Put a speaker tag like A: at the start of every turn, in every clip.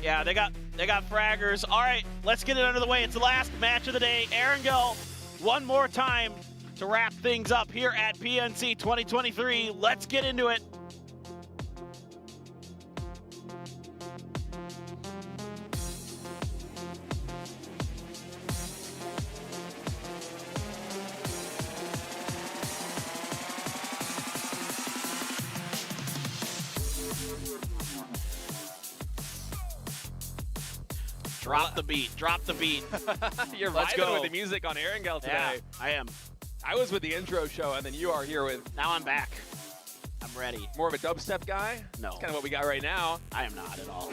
A: Yeah, they got fraggers. All right, let's get it under the way. It's the last match of the day. Erangel, one more time to wrap things up here at PNC 2023. Let's get into it. Drop the beat, drop the beat.
B: You're vibing with the music on Erangel today.
A: Yeah, I am.
B: I was with the intro show, and then you are here with...
A: Now I'm back. I'm ready.
B: More of a dubstep guy?
A: No.
B: That's kind of what we got right now.
A: I am not at all.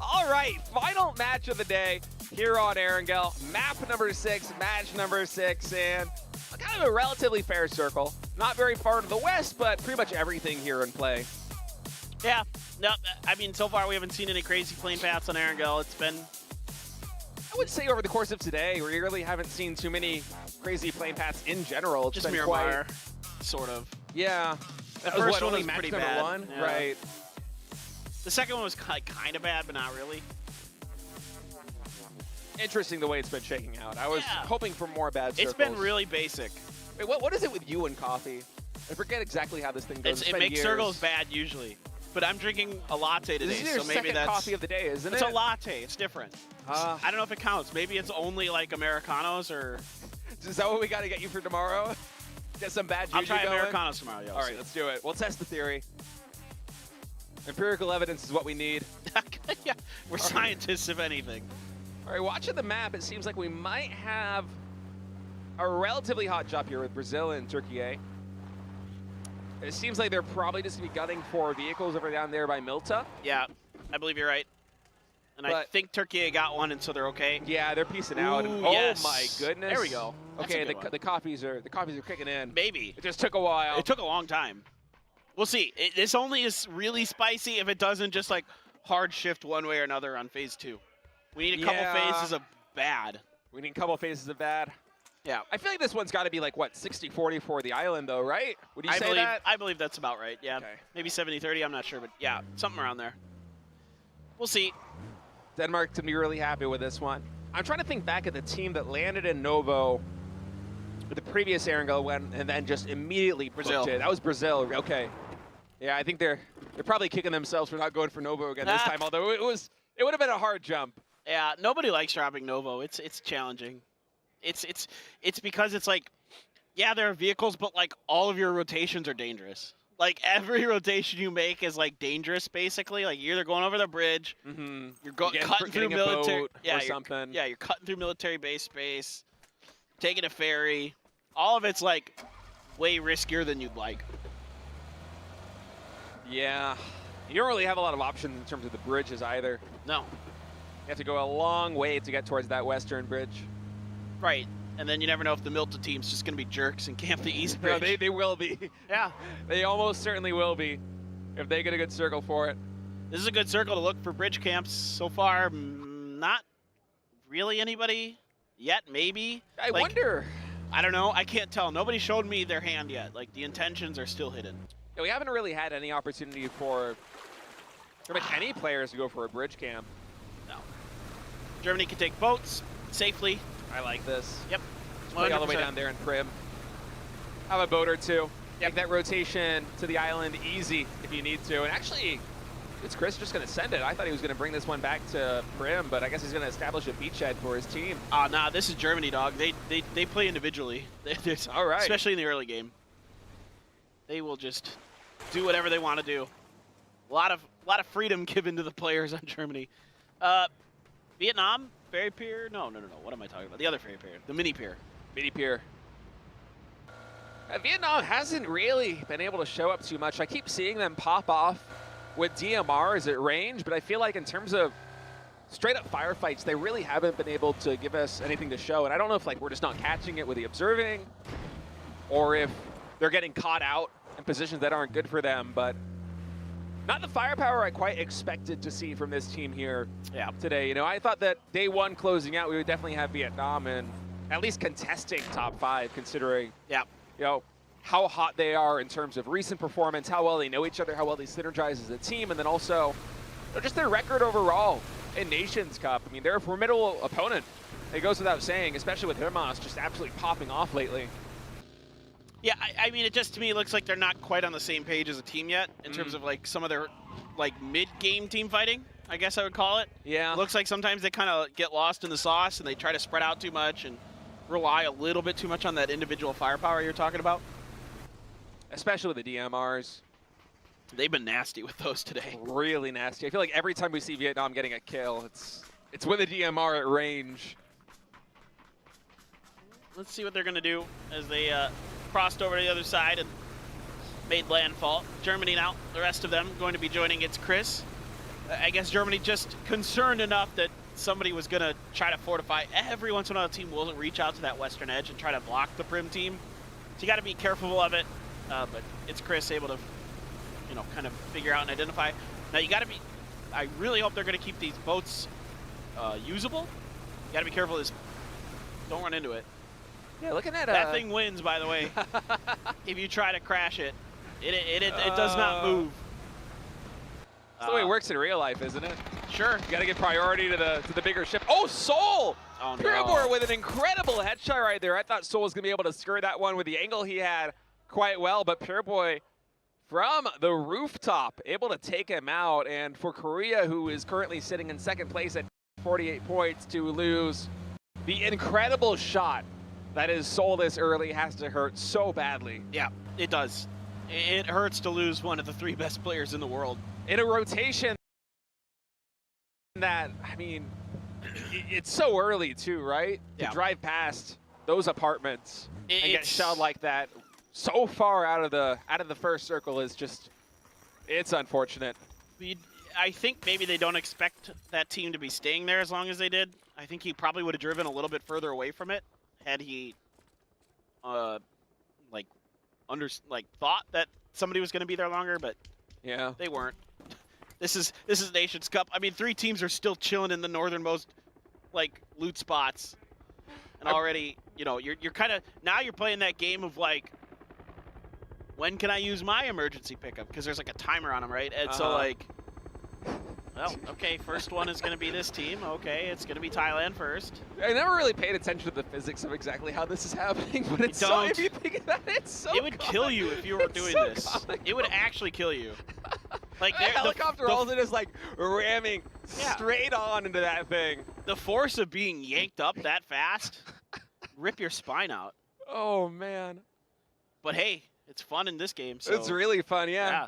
B: All right, final match of the day here on Erangel. Map number 6, match number 6, and kind of a relatively fair circle. Not very far to the west, but pretty much everything here in play.
A: Yeah. No, I mean, so far we haven't seen any crazy plane paths on Erangel. It's been...
B: I would say over the course of today, we really haven't seen too many crazy plane paths in general. It's
A: just
B: been
A: Miramar, sort of.
B: Yeah.
A: The
B: that was
A: first
B: what,
A: one
B: only
A: was
B: match
A: pretty
B: number
A: bad.
B: 1?
A: Yeah.
B: Right.
A: The second one was kind of bad, but not really.
B: Interesting the way it's been shaking out. I was hoping for more bad circles.
A: It's been really basic.
B: Wait, what is it with you and coffee? I forget exactly how this thing goes.
A: It makes circles bad usually. But I'm drinking a latte today,
B: this is your
A: so maybe
B: second
A: that's
B: coffee of the day, isn't it?
A: It's a latte. It's different. I don't know if it counts. Maybe it's only like Americanos or...
B: Is that what we got to get you for tomorrow? Get some bad juju
A: I'll try
B: going?
A: Americanos tomorrow, yo.
B: All right, let's do it. We'll test the theory. Empirical evidence is what we need.
A: Yeah, we're scientists, if anything.
B: All right, watching the map, it seems like we might have a relatively hot job here with Brazil and Turkey. It seems like they're probably just going to be gunning for vehicles over down there by Milta.
A: Yeah, I believe you're right. And I think Turkey got one, and so they're okay.
B: Yeah, they're piecing out.
A: Ooh,
B: oh
A: yes.
B: my goodness!
A: There we go.
B: Okay, the coffees are kicking in.
A: Maybe
B: it just took a while.
A: It took a long time. We'll see. This only is really spicy if it doesn't just like hard shift one way or another on phase 2. We need a couple phases of bad.
B: We need a couple phases of bad.
A: Yeah.
B: I feel like this one's got to be like, what, 60-40 for the island, though, right? Would you say that?
A: I believe that's about right, yeah.
B: Okay.
A: Maybe 70-30, I'm not sure, but yeah, something around there. We'll see.
B: Denmark to be really happy with this one. I'm trying to think back at the team that landed in Novo with the previous Erangel went and then just immediately
A: Brazil.
B: That was Brazil. Okay. Yeah, I think they're probably kicking themselves for not going for Novo again this time, although it would have been a hard jump.
A: Yeah, nobody likes dropping Novo. It's challenging. It's because it's like, yeah, there are vehicles, but like all of your rotations are dangerous. Like every rotation you make is like dangerous, basically. Like you're either going over the bridge, you're cutting through military,
B: or something.
A: Yeah, you're cutting through military base space, taking a ferry. All of it's like way riskier than you'd like.
B: Yeah, you don't really have a lot of options in terms of the bridges either.
A: No.
B: You have to go a long way to get towards that western bridge.
A: Right, and then you never know if the Milta team's just going to be jerks and camp the east bridge.
B: No, they will be.
A: Yeah.
B: They almost certainly will be if they get a good circle for it.
A: This is a good circle to look for bridge camps so far. Not really anybody yet, maybe.
B: I wonder.
A: I don't know. I can't tell. Nobody showed me their hand yet. Like, the intentions are still hidden.
B: Yeah, we haven't really had any opportunity for pretty much any players to go for a bridge camp.
A: No. Germany can take boats safely.
B: I like this.
A: Yep.
B: Play all the way down there in Prim. Have a boat or two. Make that rotation to the island easy if you need to. And actually, it's Chris just going to send it. I thought he was going to bring this one back to Prim, but I guess he's going to establish a beachhead for his team.
A: Nah, this is Germany, dog. They play individually.
B: All right.
A: Especially in the early game. They will just do whatever they want to do. A lot of freedom given to the players on Germany. Vietnam, ferry pier? No. What am I talking about? The other ferry pier. The mini pier.
B: Mini pier. Vietnam hasn't really been able to show up too much. I keep seeing them pop off with DMRs at range, but I feel like in terms of straight up firefights, they really haven't been able to give us anything to show. And I don't know if like we're just not catching it with the observing or if they're getting caught out in positions that aren't good for them, but not the firepower I quite expected to see from this team here today. You know, I thought that day one closing out, we would definitely have Vietnam and at least contesting top 5, considering you know, how hot they are in terms of recent performance, how well they know each other, how well they synergize as a team, and then also just their record overall in Nations Cup. I mean, they're a formidable opponent. It goes without saying, especially with Hermas just absolutely popping off lately.
A: Yeah, I mean, it just to me looks like they're not quite on the same page as a team yet in terms of like some of their like mid-game team fighting, I guess I would call it.
B: Yeah.
A: Looks like sometimes they kind of get lost in the sauce and they try to spread out too much and rely a little bit too much on that individual firepower you're talking about.
B: Especially with the DMRs.
A: They've been nasty with those today.
B: Really nasty. I feel like every time we see Vietnam getting a kill, it's with a DMR at range.
A: Let's see what they're going to do as they crossed over to the other side and made landfall. Germany now, the rest of them going to be joining its Chris. I guess Germany just concerned enough that somebody was going to try to fortify. Every once in a while, the team will reach out to that western edge and try to block the Prim team. So you got to be careful of it. But it's Chris able to, you know, kind of figure out and identify. Now you got to be. I really hope they're going to keep these boats usable. You got to be careful of this. Don't run into it.
B: Yeah, looking at
A: that thing wins, by the way. If you try to crash it, it does not move.
B: That's the way it works in real life, isn't it?
A: Sure.
B: You got to give priority to the bigger ship. Oh, Soul!
A: Oh,
B: Pirabor with an incredible headshot right there. I thought Soul was going to be able to skirt that one with the angle he had quite well, but Pirabor from the rooftop able to take him out. And for Korea, who is currently sitting in second place at 48 points, to lose the incredible shot that is Soul this early has to hurt so badly.
A: Yeah, it does. It hurts to lose one of the 3 best players in the world.
B: In a rotation that, I mean, it's so early too, right?
A: Yeah.
B: To drive past those apartments and get shelled like that so far out of the first circle is just, it's unfortunate.
A: I think maybe they don't expect that team to be staying there as long as they did. I think he probably would have driven a little bit further away from it had he thought that somebody was going to be there longer, but
B: yeah,
A: they weren't. This is Nations Cup. I mean, 3 teams are still chilling in the northernmost like loot spots, and already, you know, you're kind of now you're playing that game of like, when can I use my emergency pickup? Because there's like a timer on them, right? And so like, well, okay, first one is going to be this team. Okay, it's going to be Thailand first.
B: I never really paid attention to the physics of exactly how this is happening, but it's so, if you think about it, it's so
A: it would kill you if you were doing this. It would actually kill you. Like
B: the helicopter also just like ramming straight on into that thing.
A: The force of being yanked up that fast, rip your spine out.
B: Oh man.
A: But hey, it's fun in this game. So
B: it's really fun, yeah.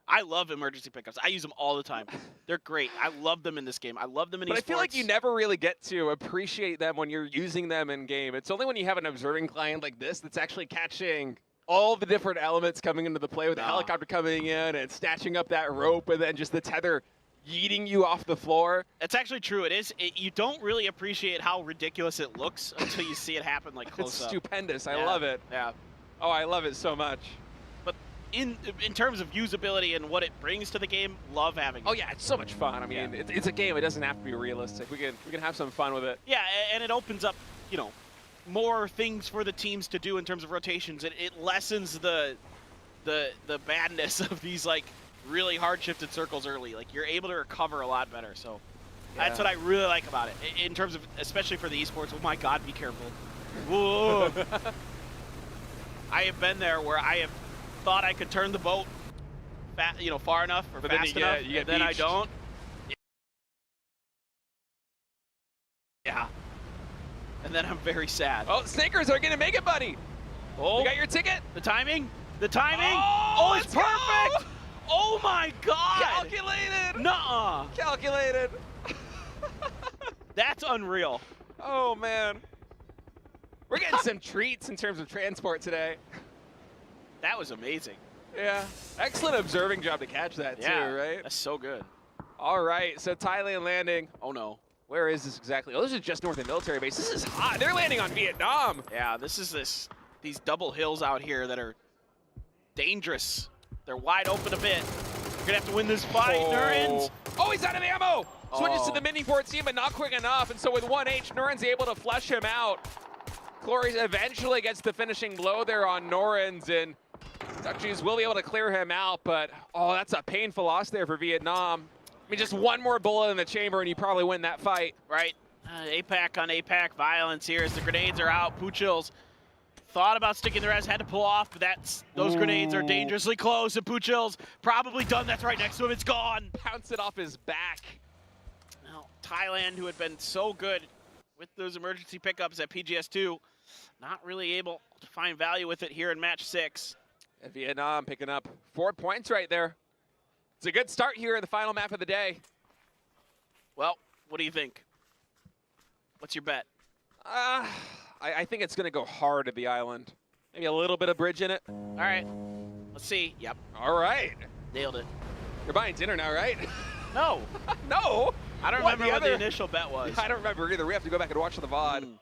A: I love emergency pickups. I use them all the time. They're great. I love them in this game. I love them in esports.
B: But I feel like you never really get to appreciate them when you're using them in game. It's only when you have an observing client like this that's actually catching all the different elements coming into the play, with the helicopter coming in and snatching up that rope and then just the tether yeeting you off the floor.
A: That's actually true. It is. You don't really appreciate how ridiculous it looks until you see it happen like close
B: it's
A: up.
B: Stupendous. I love it.
A: Yeah.
B: Oh, I love it so much.
A: But in terms of usability and what it brings to the game, love having it.
B: Oh yeah, it's so much fun. I mean, it's a game. It doesn't have to be realistic. We can have some fun with it.
A: Yeah, and it opens up, you know, more things for the teams to do in terms of rotations. It lessens the badness of these like really hard shifted circles early. Like you're able to recover a lot better. So that's what I really like about it in terms of, especially for the esports. Oh my God, be careful! Whoa! I have been there where I have thought I could turn the boat, far enough or fast enough, and then I don't. Yeah. And then I'm very sad.
B: Oh, Snakers are going to make it, buddy.
A: Oh,
B: you got your ticket?
A: The timing? The timing?
B: Oh,
A: it's perfect! Go! Oh my God!
B: Calculated!
A: Nuh-uh!
B: Calculated.
A: That's unreal.
B: Oh, man. We're getting some treats in terms of transport today.
A: That was amazing.
B: Yeah. Excellent observing job to catch that, too, right?
A: That's so good.
B: All right, so Thailand landing.
A: Oh, no.
B: Where is this exactly? Oh, this is just north of the military base. This is hot. They're landing on Vietnam.
A: Yeah, this is these double hills out here that are dangerous. They're wide open a bit. You're gonna have to win this fight, Nurins.
B: Oh, he's out of ammo. Switches to the Mini 14, but not quick enough. And so with 1H, Nurin's able to flush him out. Clory eventually gets the finishing blow there on Norins, and Duckjuice will be able to clear him out. But, oh, that's a painful loss there for Vietnam. mean, just one more bullet in the chamber and you probably win that fight.
A: Right. APAC on APAC violence here as the grenades are out. Puchil's thought about sticking the res, had to pull off, but those grenades are dangerously close, and Puchil's probably done. That's right next to him. It's gone.
B: Bounce it off his back.
A: Now, Thailand, who had been so good with those emergency pickups at PGS2, not really able to find value with it here in match 6.
B: And Vietnam picking up 4 points right there. It's a good start here in the final map of the day.
A: Well, what do you think? What's your bet?
B: I think it's going to go hard at the island. Maybe a little bit of bridge in it.
A: All right. Let's see. Yep.
B: All right.
A: Nailed it.
B: You're buying dinner now, right?
A: No.
B: No.
A: I don't remember what the initial bet was.
B: I don't remember either. We have to go back and watch the VOD.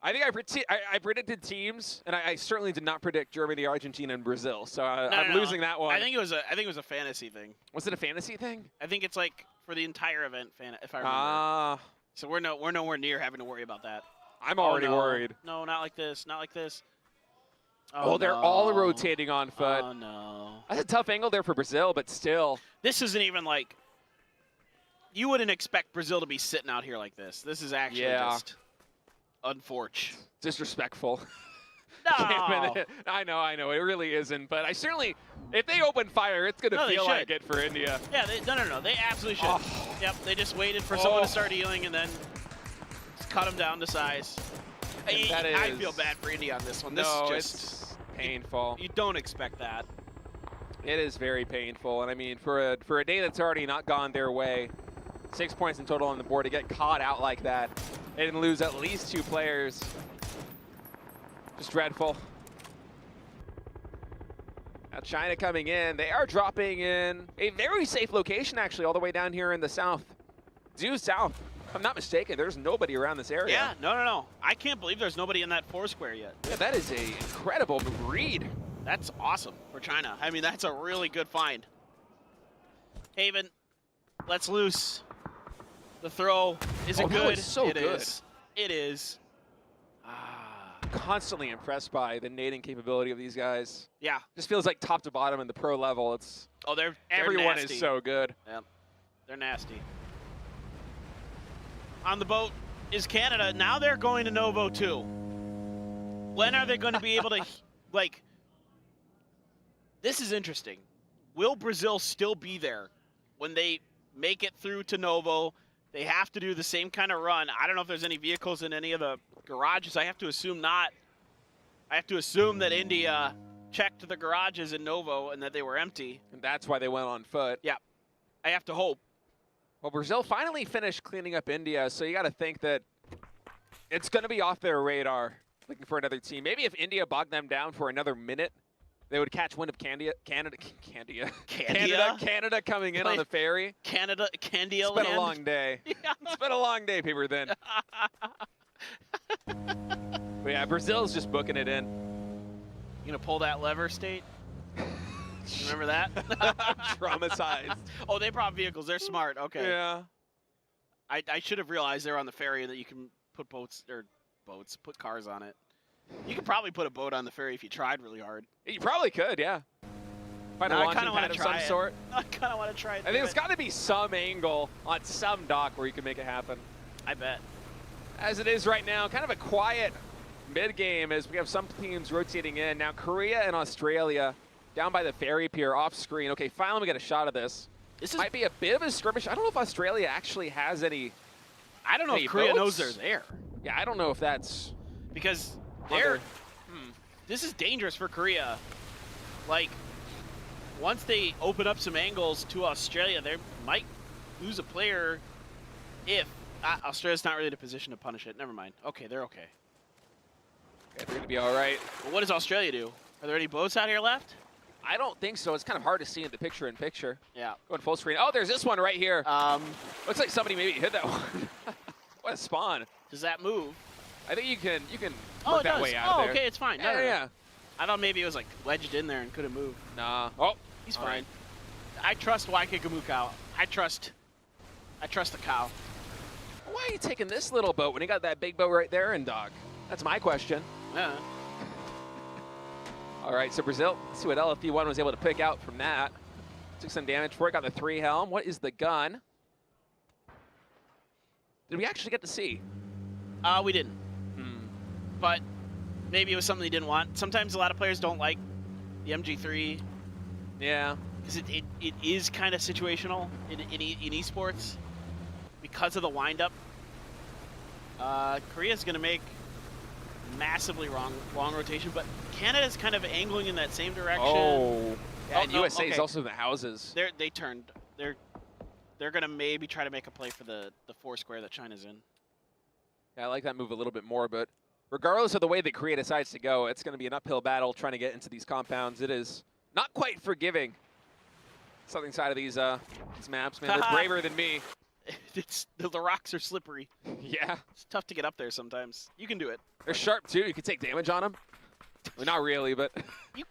B: I think I predicted teams, and I certainly did not predict Germany, Argentina, and Brazil. So I'm losing that one.
A: I think it was a fantasy thing.
B: Was it a fantasy thing?
A: I think it's like for the entire event, if I remember. So we're nowhere near having to worry about that.
B: I'm already worried.
A: No, not like this. Not like this.
B: Oh, they're all rotating on foot.
A: Oh, no.
B: That's a tough angle there for Brazil, but still.
A: This isn't even like... You wouldn't expect Brazil to be sitting out here like this. This is actually just unfortunate.
B: Disrespectful.
A: No.
B: I know. It really isn't. But I certainly... If they open fire, it's going to feel like it for India.
A: Yeah, no. They absolutely should. Yep, they just waited for someone to start healing and then just cut them down to size. I feel bad for India on this one. This is just
B: it's painful.
A: You don't expect that.
B: It is very painful. And I mean, for a day that's already not gone their way, 6 points in total on the board, to get caught out like that and lose at least 2 players, just dreadful. Now China coming in. They are dropping in a very safe location, actually, all the way down here in the south. Due south. If I'm not mistaken, there's nobody around this area.
A: Yeah, no. I can't believe there's nobody in that 4 square yet.
B: Yeah, that is a incredible read.
A: That's awesome for China. I mean, that's a really good find. Haven, let's loose. The throw. Is it good?
B: That was so good.
A: It is.
B: Constantly impressed by the nading capability of these guys.
A: Yeah.
B: Just feels like top to bottom in the pro level. It's everyone
A: nasty.
B: is so good.
A: Yep. They're nasty. On the boat is Canada. Now they're going to Novo too. When are they going to be able to, like, this is interesting. Will Brazil still be there when they make it through to Novo? They have to do the same kind of run. I don't know if there's any vehicles in any of the garages. I have to assume not. I have to assume that India checked the garages in Novo and that they were empty.
B: And that's why they went on foot.
A: Yeah. I have to hope.
B: Well, Brazil finally finished cleaning up India, so you got to think that it's going to be off their radar, looking for another team. Maybe if India bogged them down for another minute, they would catch wind of Canada coming in on the ferry.
A: Candia
B: It's been a long day. It's been a long day, paper thin. But yeah, Brazil's just booking it in.
A: You gonna pull that lever, State? Remember that?
B: Traumatized.
A: Oh, they brought vehicles. They're smart. Okay.
B: Yeah.
A: I should have realized they're on the ferry and that you can put put cars on it. You could probably put a boat on the ferry if you tried really hard.
B: You probably could, yeah. Find a launching pad of some sort.
A: I kind of want to try it.
B: I think there's got to be some angle on some dock where you can make it happen.
A: I bet.
B: As it is right now, kind of a quiet mid-game as we have some teams rotating in. Now Korea and Australia down by the ferry pier off screen. Okay, finally we get a shot of this. This might be a bit of a skirmish. I don't know if Australia actually has any.
A: I don't know if Korea knows they're there.
B: Yeah, I don't know if that's
A: because this is dangerous for Korea. Like, once they open up some angles to Australia, they might lose a player if Australia's not really in a position to punish it. Never mind. Okay, they're okay.
B: Yeah, they're going to be all right.
A: Well, what does Australia do? Are there any boats out here left?
B: I don't think so. It's kind of hard to see in the picture-in-picture.
A: Yeah.
B: Going full screen. Oh, there's this one right here. Looks like somebody maybe hit that one. What a spawn.
A: Does that move?
B: I think you can work that way out of there.
A: Oh, okay, it's fine.
B: Yeah.
A: I thought maybe it was like wedged in there and couldn't move.
B: Nah. Oh,
A: he's fine. Right. I trust Waikikamuka. I trust the cow.
B: Why are you taking this little boat when you got that big boat right there in dock? That's my question.
A: Yeah.
B: All right, so Brazil, let's see what LFP1 was able to pick out from that. Took some damage for it, got the 3 helm. What is the gun? Did we actually get to see?
A: We didn't. But maybe it was something he didn't want. Sometimes a lot of players don't like the MG3.
B: Yeah.
A: Because it is kind of situational in esports because of the windup. Korea's going to make massively long rotation, but Canada's kind of angling in that same direction.
B: Oh. Yeah, and
A: no,
B: USA is
A: okay.
B: also in the houses.
A: They turned. They're going to maybe try to make a play for the 4 square that China's in.
B: Yeah, I like that move a little bit more, but regardless of the way that Korea decides to go, it's going to be an uphill battle trying to get into these compounds. It is not quite forgiving. Something side of these maps, man. They're braver than me.
A: The rocks are slippery.
B: Yeah.
A: It's tough to get up there sometimes. You can do it.
B: They're sharp, too. You can take damage on them. Well, not really, but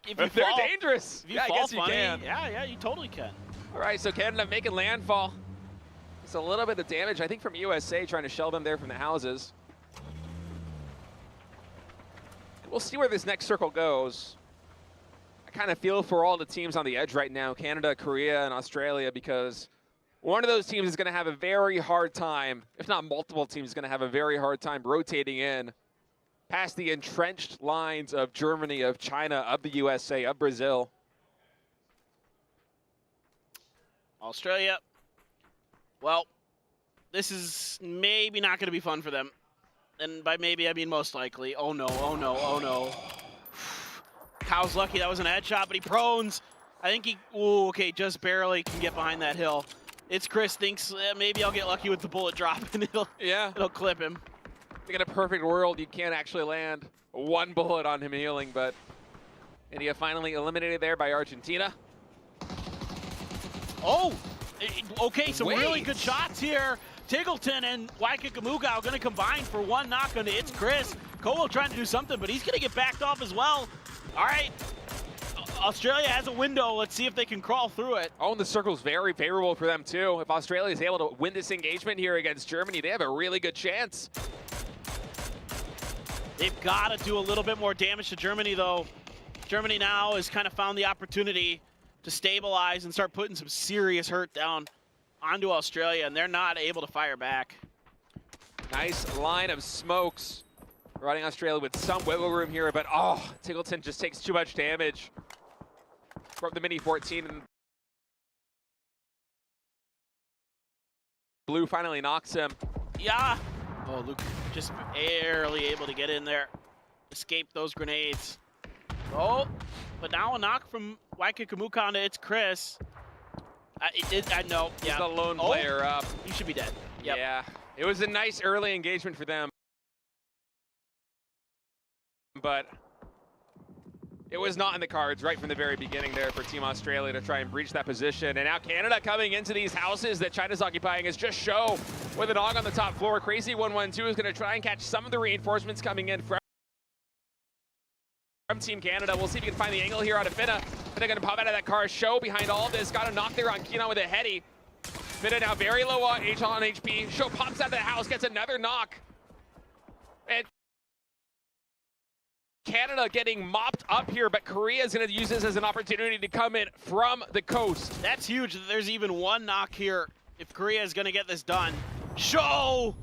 A: if
B: they're dangerous.
A: If you
B: yeah,
A: fall
B: I guess you
A: funny,
B: can.
A: Yeah, you totally can.
B: All right, so Canada making landfall. It's a little bit of damage, I think, from USA trying to shell them there from the houses. We'll see where this next circle goes. I kind of feel for all the teams on the edge right now, Canada, Korea, and Australia, because one of those teams is going to have a very hard time, if not multiple teams, going to have a very hard time rotating in past the entrenched lines of Germany, of China, of the USA, of Brazil.
A: Australia, well, this is maybe not going to be fun for them. And by maybe, I mean most likely. Oh no, oh no, oh no. Kyle's lucky that was an headshot, but he prones. I think he, ooh, okay, just barely can get behind that hill. It's Chris thinks maybe I'll get lucky with the bullet drop and it'll clip him.
B: I think in a perfect world, you can't actually land one bullet on him healing, but India finally eliminated there by Argentina.
A: Oh, okay, some really good shots here. Tiggleton and Waikakamugao going to combine for one knock on It's Chris. Cole trying to do something, but he's going to get backed off as well. All right, Australia has a window. Let's see if they can crawl through it.
B: Oh, and the circle's very favorable for them, too. If Australia is able to win this engagement here against Germany, they have a really good chance.
A: They've got to do a little bit more damage to Germany, though. Germany now has kind of found the opportunity to stabilize and start putting some serious hurt down onto Australia, and they're not able to fire back.
B: Nice line of smokes. Running Australia with some wiggle room here, but oh, Tiggleton just takes too much damage from the Mini 14. And Blue finally knocks him.
A: Yeah. Oh, Luke just barely able to get in there. Escape those grenades. Oh, but now a knock from Waikakamugao onto It's Chris. I know.
B: He's
A: Yeah.
B: the lone player up.
A: He should be dead. Yep.
B: Yeah. It was a nice early engagement for them, but it was not in the cards right from the very beginning there for Team Australia to try and breach that position. And now Canada coming into these houses that China's occupying is just Show with a dog on the top floor. Crazy 112 is going to try and catch some of the reinforcements coming in from Team Canada. We'll see if you can find the angle here out of Finna. Finna going to pop out of that car. Show behind all of this. Got a knock there on Keenan with a heady. Finna now very low on HP. Show pops out of the house, gets another knock. And Canada getting mopped up here, but Korea is going to use this as an opportunity to come in from the coast.
A: That's huge. There's even one knock here if Korea is going to get this done. Show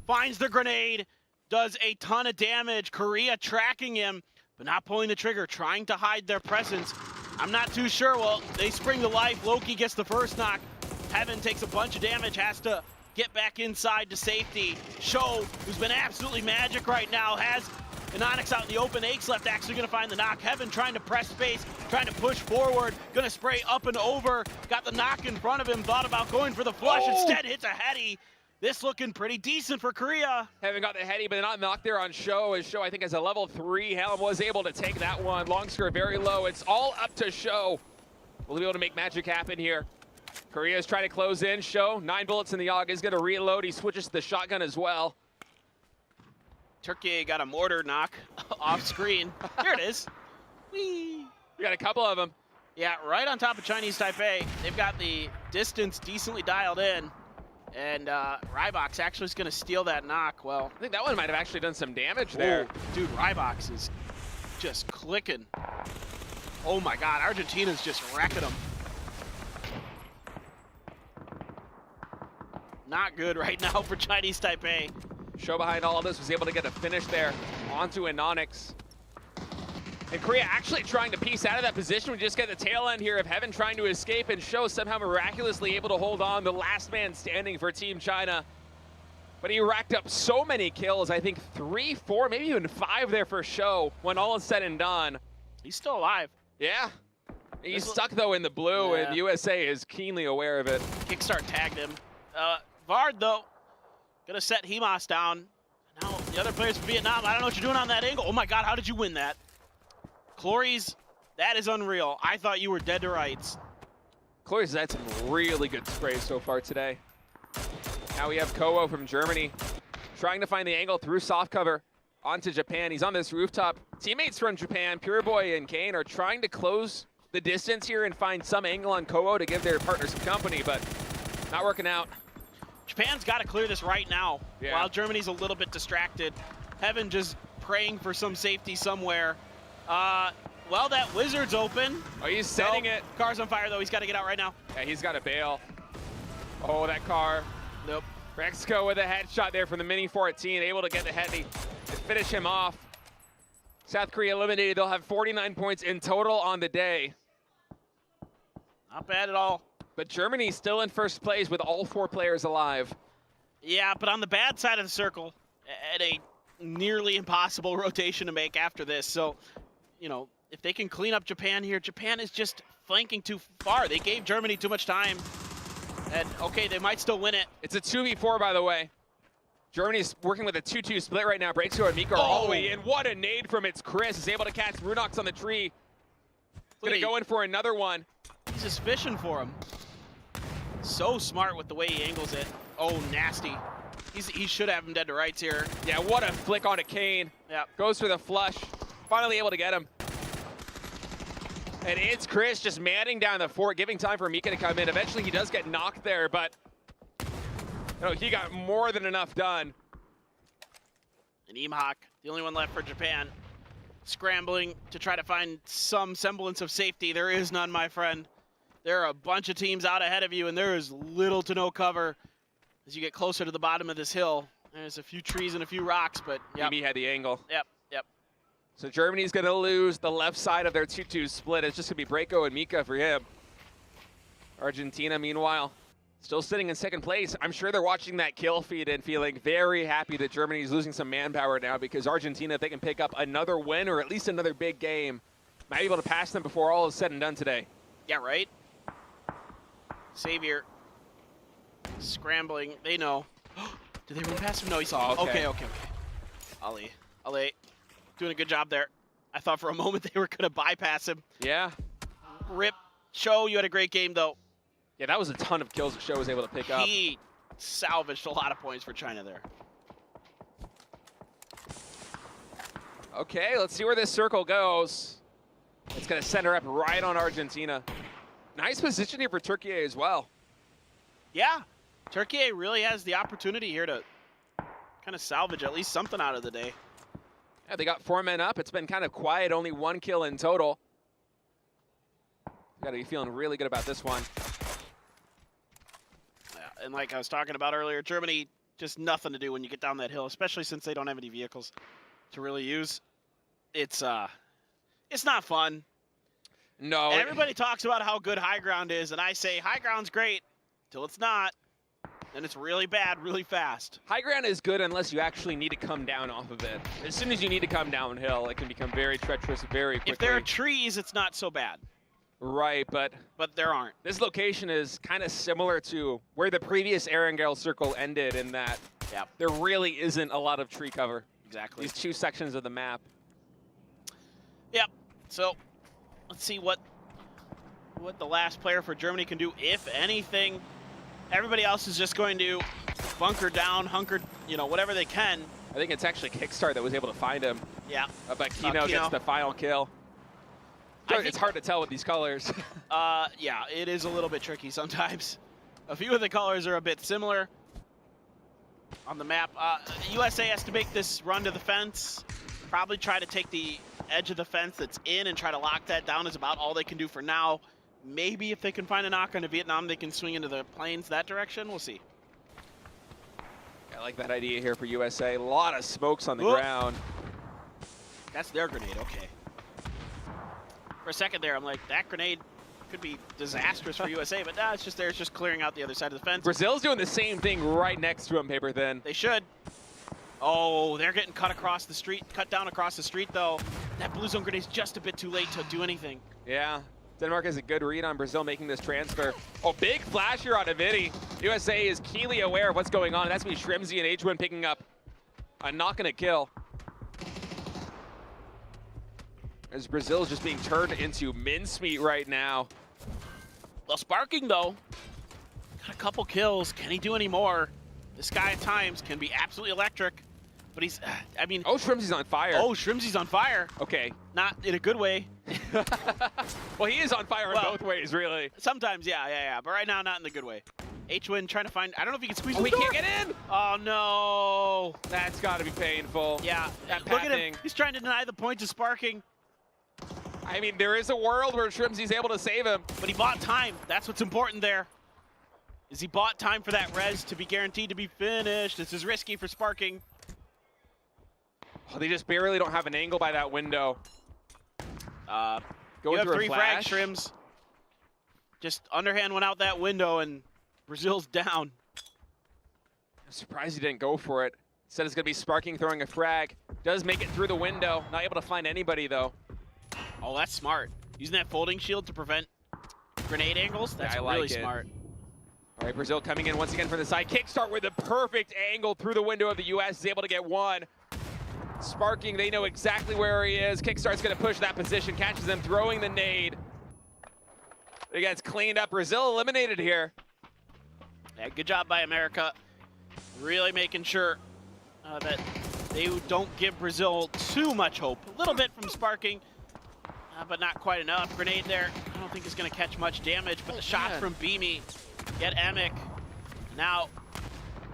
A: finds the grenade, does a ton of damage. Korea tracking him, but not pulling the trigger, trying to hide their presence. I'm not too sure. Well, they spring the life. Loki gets the first knock. Heaven takes a bunch of damage, has to get back inside to safety. Show, who's been absolutely magic right now, has an Onyx out in the open. Aches left actually going to find the knock. Heaven trying to press space, trying to push forward, going to spray up and over. Got the knock in front of him, thought about going for the flush. Instead hits a heady. This looking pretty decent for Korea.
B: Haven't got the heady, but not knocked there on Show, as Show, I think, has a level 3. Helm was able to take that one. Long skirt very low. It's all up to Show. We'll be able to make magic happen here. Korea's trying to close in. Show, 9 bullets in the AUG, is going to reload. He switches to the shotgun as well.
A: Turkey got a mortar knock off screen. Here it is. Whee!
B: We got a couple of them.
A: Yeah, right on top of Chinese Taipei. They've got the distance decently dialed in. And Rybox actually is going to steal that knock. Well,
B: I think that one might have actually done some damage there.
A: Dude, Rybox is just clicking. Oh my God, Argentina's just wrecking them. not good right now for Chinese Taipei.
B: Show behind all of this was able to get a finish there onto Anonix. And Korea actually trying to piece out of that position. We just get the tail end here of Heaven trying to escape, and Show somehow miraculously able to hold on, the last man standing for Team China. But he racked up so many kills, I think 3, 4, maybe even 5 there for Show when all is said and done.
A: He's still alive.
B: Yeah. He's stuck though in the blue, and USA is keenly aware of it.
A: Kickstart tagged him. Vard though, gonna set Hemas down. Now the other players from Vietnam, I don't know what you're doing on that angle. Oh my God, how did you win that? Clories, that is unreal. I thought you were dead to rights.
B: Clories has had some really good sprays so far today. Now we have Kowo from Germany trying to find the angle through soft cover onto Japan. He's on this rooftop. Teammates from Japan, Pure Boy and Kane, are trying to close the distance here and find some angle on Kowo to give their partner some company, but not working out.
A: Japan's got to clear this right now, while Germany's a little bit distracted. Heaven just praying for some safety somewhere. Well, that Wizard's open.
B: Oh, he's setting it.
A: Car's on fire, though. He's got to get out right now.
B: Yeah, he's got to bail. Oh, that car.
A: Nope.
B: Rexco with a headshot there from the Mini 14, able to get the heavy and finish him off. South Korea eliminated. They'll have 49 points in total on the day.
A: Not bad at all.
B: But Germany still in first place with all 4 players alive.
A: Yeah, but on the bad side of the circle, at a nearly impossible rotation to make after this. So, you know, if they can clean up Japan here, Japan is just flanking too far. They gave Germany too much time. And, okay, they might still win it.
B: It's a 2v4, by the way. Germany's working with a 2-2 split right now. Breakthrough and Miko are all the way in. What a nade from It's Chris. Is able to catch Runox on the tree. Gonna go in for another one.
A: He's just fishing for him. So smart with the way he angles it. Oh, nasty. He should have him dead to rights here.
B: Yeah, what a flick on a Kane.
A: Yeah.
B: Goes for the flush. Finally able to get him. And it's Chris just manning down the fort, giving time for Mika to come in. Eventually he does get knocked there, but no, he got more than enough done.
A: And Imhak, the only one left for Japan, scrambling to try to find some semblance of safety. There is none, my friend. There are a bunch of teams out ahead of you, and there is little to no cover as you get closer to the bottom of this hill. There's a few trees and a few rocks, but
B: yep. He had the angle.
A: Yep.
B: So Germany's going to lose the left side of their 2-2 split. It's just going to be Breako and Mika for him. Argentina, meanwhile, still sitting in second place. I'm sure they're watching that kill feed and feeling very happy that Germany's losing some manpower now, because Argentina, if they can pick up another win or at least another big game, might be able to pass them before all is said and done today.
A: Yeah, right? Xavier scrambling. They know. Did they run past him? No, he saw him. Okay. Ali, doing a good job there. I thought for a moment they were going to bypass him.
B: Yeah.
A: Rip. Show, you had a great game, though.
B: Yeah, that was a ton of kills that Show was able to pick up.
A: He salvaged a lot of points for China there.
B: Okay, let's see where this circle goes. It's going to center up right on Argentina. Nice position here for Turkey as well.
A: Yeah, Turkey really has the opportunity here to kind of salvage at least something out of the day.
B: Yeah, they got 4 men up. It's been kind of quiet, only 1 kill in total. Got to be feeling really good about this one.
A: Yeah, and like I was talking about earlier, Germany, just nothing to do when you get down that hill, especially since they don't have any vehicles to really use. It's not fun.
B: No.
A: Everybody talks about how good high ground is, and I say high ground's great till it's not. Then it's really bad, really fast.
B: High ground is good unless you actually need to come down off of it. As soon as you need to come downhill, it can become very treacherous very quickly.
A: If there are trees, it's not so bad.
B: Right, but
A: there aren't.
B: This location is kind of similar to where the previous Erangel circle ended, in that there really isn't a lot of tree cover.
A: Exactly.
B: These 2 sections of the map.
A: Yep. So let's see what the last player for Germany can do, if anything. Everybody else is just going to bunker down, hunker, whatever they can.
B: I think it's actually Kickstart that was able to find him.
A: Yeah.
B: But Kino gets the final kill. It's hard to tell with these colors.
A: Yeah, it is a little bit tricky sometimes. A few of the colors are a bit similar on the map. USA has to make this run to the fence. Probably try to take the edge of the fence that's in and try to lock that down is about all they can do for now. Maybe if they can find a knock onto Vietnam, they can swing into the plains that direction. We'll see.
B: I like that idea here for USA. A lot of smokes on the
A: Whoop.
B: ground.
A: That's their grenade, okay. For a second there, I'm like, that grenade could be disastrous for USA, but nah, it's just there. It's just clearing out the other side of the fence.
B: Brazil's doing the same thing right next to him, Paper Thin.
A: They should. Oh, they're getting cut across the street, cut down across the street, though. That blue zone grenade's just a bit too late to do anything.
B: Yeah, Denmark has a good read on Brazil making this transfer. Oh, big flash here on Aviti. USA is keenly aware of what's going on. That's me, Shrimzy and H1 picking up a knock and a kill. As Brazil is just being turned into mincemeat right now.
A: Well, Sparking, though, got a couple kills. Can he do any more? This guy at times can be absolutely electric, but he's, I mean...
B: Oh, Shrimzy's on fire.
A: Oh, Shrimzy's on fire.
B: Okay.
A: Not in a good way.
B: Well, he is on fire in both ways, really.
A: Sometimes, yeah. But right now, not in the good way. H-Win trying to find... I don't know if he can squeeze
B: Oh,
A: the
B: he
A: door.
B: can't get in!
A: Oh, no.
B: That's got to be painful.
A: Yeah.
B: That
A: Look at him.
B: pathing.
A: He's trying to deny the point to Sparking.
B: I mean, there is a world where Shrimzy's able to save him.
A: But he bought time. That's what's important there. Is he bought time for that res to be guaranteed to be finished. This is risky for Sparking.
B: Oh, they just barely don't have an angle by that window.
A: You have 3 frag Shrims. Just underhand went out that window and Brazil's down.
B: I'm surprised he didn't go for it. Instead it's going to be Sparking throwing a frag. Does make it through the window. Not able to find anybody, though.
A: Oh, that's smart. Using that folding shield to prevent grenade angles. That's
B: I like
A: really
B: it.
A: smart.
B: All right, Brazil coming in once again from the side. Kickstart with a perfect angle through the window of the U.S. is able to get one. Sparking, they know exactly where he is. Kickstart's going to push that position, catches them throwing the nade. It gets cleaned up. Brazil eliminated here.
A: Yeah, good job by America. Really making sure that they don't give Brazil too much hope. A little bit from Sparking, but not quite enough. Grenade there, I don't think is going to catch much damage, but the shot from Beamy get Emic. Now,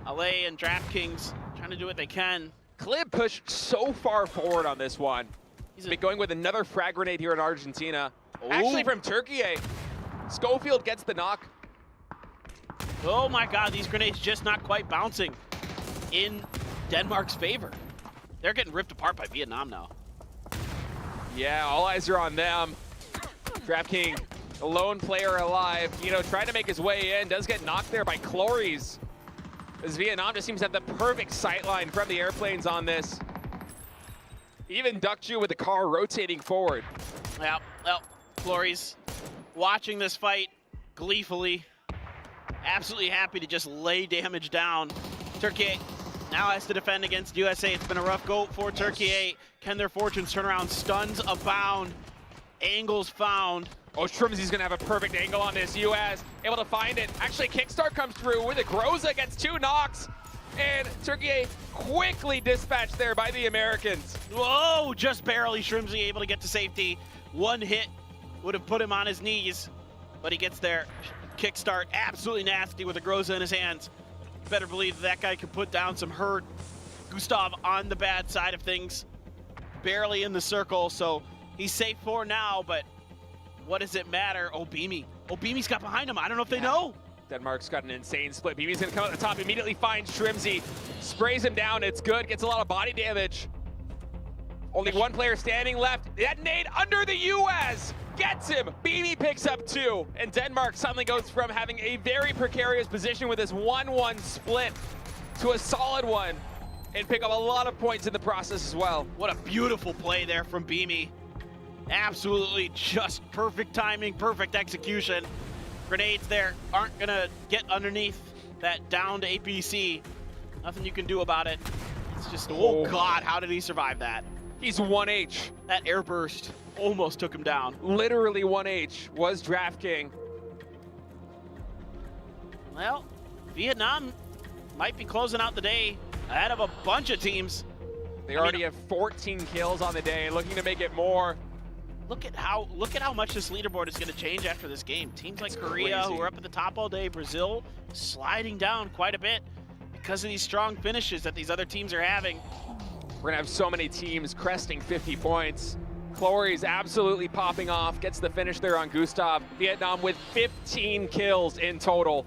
A: LA and DraftKings trying to do what they can.
B: Clib pushed so far forward on this one. He's been going with another frag grenade here in Argentina.
A: Ooh.
B: Actually from Turkey. Schofield gets the knock.
A: Oh my God, these grenades just not quite bouncing in Denmark's favor. They're getting ripped apart by Vietnam now.
B: Yeah, all eyes are on them. DraftKings, the lone player alive, trying to make his way in, does get knocked there by Clories. As Vietnam just seems to have the perfect sightline from the airplanes on this. Even Duckju with the car rotating forward.
A: Yeah, well, Clories watching this fight gleefully. Absolutely happy to just lay damage down. Turkey now has to defend against USA. It's been a rough go for Turkey. Can their fortunes turn around? Stuns abound. Angles found.
B: Oh, Shrimzy's gonna have a perfect angle on this. US able to find it. Actually, Kickstart comes through with a Groza, gets 2 knocks. And Turkey quickly dispatched there by the Americans.
A: Whoa, just barely Shrimzy able to get to safety. One hit would have put him on his knees, but he gets there. Kickstart absolutely nasty with a Groza in his hands. You better believe that guy can put down some hurt. Gustav on the bad side of things. Barely in the circle, so he's safe for now, but what does it matter? Oh, Beamy. Oh, Beamy's got behind him. I don't know if they know.
B: Denmark's got an insane split. Beamy's gonna come out the top, immediately finds Shrimzy, sprays him down. It's good, gets a lot of body damage. Only one player standing left. That nade under the US gets him. Beamy picks up 2, and Denmark suddenly goes from having a very precarious position with this 1-1 split to a solid one, and pick up a lot of points in the process as well.
A: What a beautiful play there from Beamy. Absolutely just perfect timing, perfect execution. Grenades there aren't gonna get underneath that downed APC. Nothing you can do about it. It's just, oh God, how did he survive that?
B: He's 1H.
A: That air burst almost took him down.
B: Literally 1H was DraftKings.
A: Well, Vietnam might be closing out the day ahead of a bunch of teams.
B: They already have 14 kills on the day, looking to make it more.
A: Look at how much this leaderboard is going to change after this game. Teams like Korea, who are up at the top all day, Brazil sliding down quite a bit because of these strong finishes that these other teams are having.
B: We're gonna have so many teams cresting 50 points. Clories absolutely popping off, gets the finish there on Gustav. Vietnam with 15 kills in total.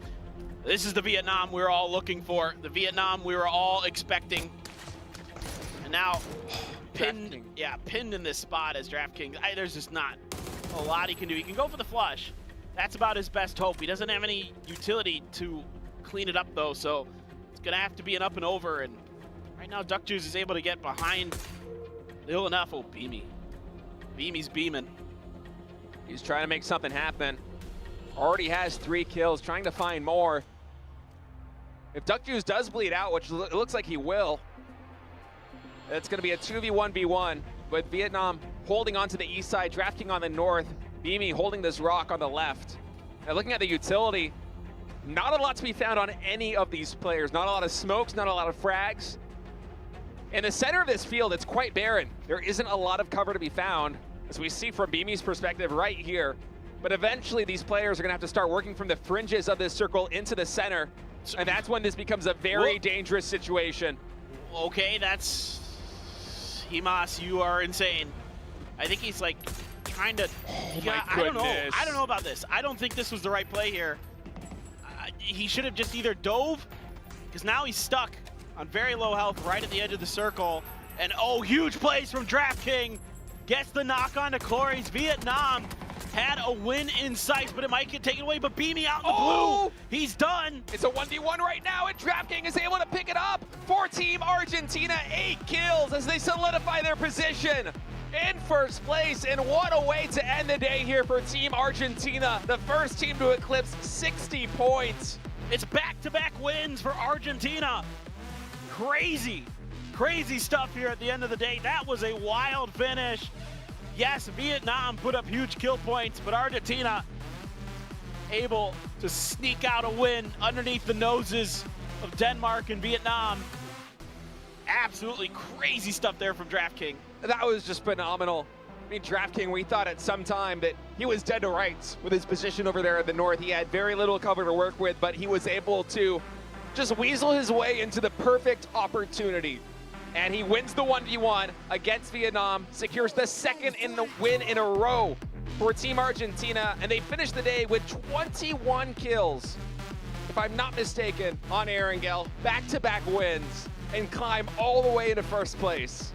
A: This is the Vietnam we were all looking for, the Vietnam we were all expecting. And now, pinned in this spot as DraftKings. There's just not a lot he can do. He can go for the flush. That's about his best hope. He doesn't have any utility to clean it up, though, so it's going to have to be an up and over. And right now, Duck Juice is able to get behind little enough. Oh, Beamy. Beamy's beaming.
B: He's trying to make something happen. Already has 3 kills, trying to find more. If Duck Juice does bleed out, which it looks like he will, it's going to be a 2v1v1 with Vietnam holding on to the east side, drafting on the north, Beamy holding this rock on the left. Now looking at the utility, not a lot to be found on any of these players. Not a lot of smokes, not a lot of frags. In the center of this field, it's quite barren. There isn't a lot of cover to be found, as we see from Beamy's perspective right here. But eventually these players are going to have to start working from the fringes of this circle into the center. And that's when this becomes a very dangerous situation.
A: Okay, that's... Himas, you are insane. I think he's like trying to...
B: Oh my
A: I don't know.
B: goodness.
A: I don't know about this. I don't think this was the right play here. He should have just either dove, because now he's stuck on very low health right at the edge of the circle. And oh, huge plays from DraftKings. Gets the knock on to Clories. Vietnam had a win in sight, but it might get taken away. But Beamy out in the blue. He's done.
B: It's a 1v1 right now, and DraftKings is able to pick it up for Team Argentina. 8 kills as they solidify their position in first place. And what a way to end the day here for Team Argentina. The first team to eclipse 60 points.
A: It's back-to-back wins for Argentina. Crazy, crazy stuff here at the end of the day. That was a wild finish. Yes, Vietnam put up huge kill points, but Argentina able to sneak out a win underneath the noses of Denmark and Vietnam. Absolutely crazy stuff there from DraftKings.
B: That was just phenomenal. I mean, DraftKings, we thought at some time that he was dead to rights with his position over there in the north. He had very little cover to work with, but he was able to just weasel his way into the perfect opportunity. And he wins the 1v1 against Vietnam, secures the second win in a row for Team Argentina, and they finish the day with 21 kills, if I'm not mistaken, on Erangel. Back-to-back wins and climb all the way into first place.